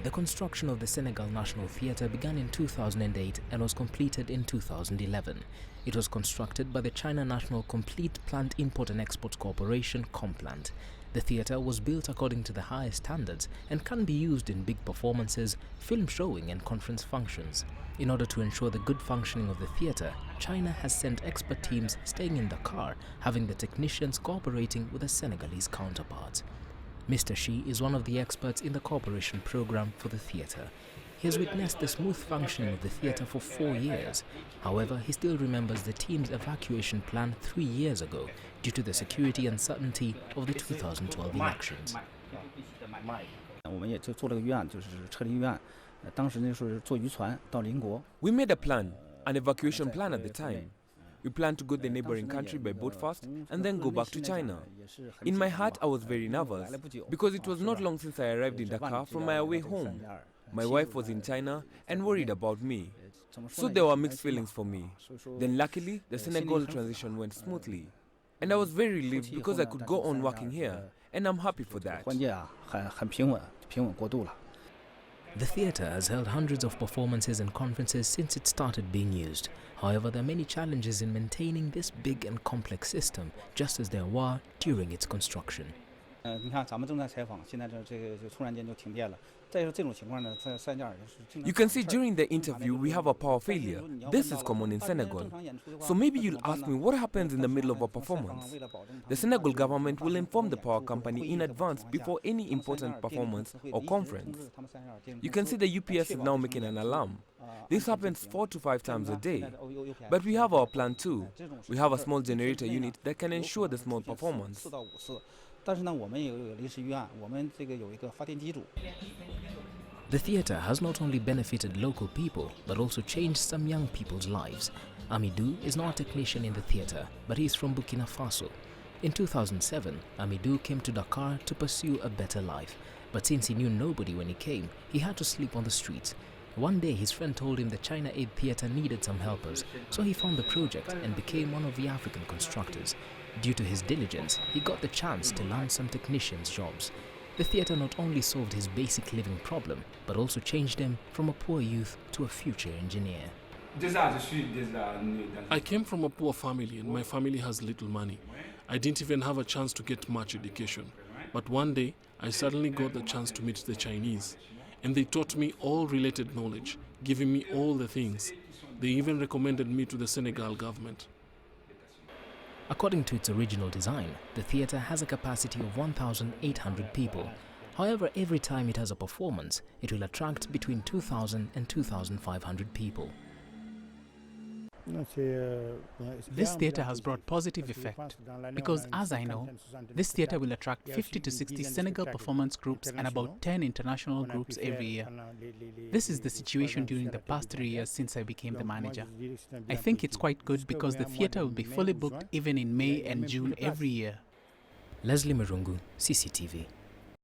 The construction of the Senegal National Theatre began in 2008 and was completed in 2011. It was constructed by the China National Complete Plant Import and Export Corporation, Complant. The theatre was built according to the highest standards and can be used in big performances, film showing and conference functions. In order to ensure the good functioning of the theatre, China has sent expert teams staying in Dakar, having the technicians cooperating with the Senegalese counterparts. Mr. Shi is one of the experts in the cooperation program for the theatre. He has witnessed the smooth functioning of the theatre for 4 years. However, he still remembers the team's evacuation plan 3 years ago due to the security uncertainty of the 2012 elections. We made a plan, an evacuation plan at the time. We planned to go to the neighboring country by boat first and then go back to China. In my heart, I was very nervous because it was not long since I arrived in Dakar from my away home. My wife was in China and worried about me. So there were mixed feelings for me. Then luckily, the Senegal transition went smoothly. And I was very relieved because I could go on working here, and I'm happy for that. The theatre has held hundreds of performances and conferences since it started being used. However, there are many challenges in maintaining this big and complex system, just as there were during its construction. You can see during the interview we have a power failure. This is common in Senegal. So maybe you'll ask me what happens in the middle of a performance. The Senegal government will inform the power company in advance before any important performance or conference. You can see the UPS is now making an alarm. This happens 4 to 5 times a day. But we have our plan too. We have a small generator unit that can ensure the small performance. The theatre has not only benefited local people, but also changed some young people's lives. Amidou is not a technician in the theatre, but he is from Burkina Faso. In 2007, Amidou came to Dakar to pursue a better life. But since he knew nobody when he came, he had to sleep on the streets. One day his friend told him the China Aid Theatre needed some helpers, so he found the project and became one of the African constructors. Due to his diligence, he got the chance to learn some technicians' jobs. The theatre not only solved his basic living problem, but also changed him from a poor youth to a future engineer. I came from a poor family and my family has little money. I didn't even have a chance to get much education. But one day, I suddenly got the chance to meet the Chinese. And they taught me all related knowledge, giving me all the things. They even recommended me to the Senegal government. According to its original design, the theatre has a capacity of 1,800 people. However, every time it has a performance, it will attract between 2,000 and 2,500 people. This theatre has brought positive effect because, as I know, this theatre will attract 50 to 60 Senegal performance groups and about 10 international groups every year. This is the situation during the past 3 years since I became the manager. I think it's quite good because the theatre will be fully booked even in May and June every year. Leslie Marungu, CCTV.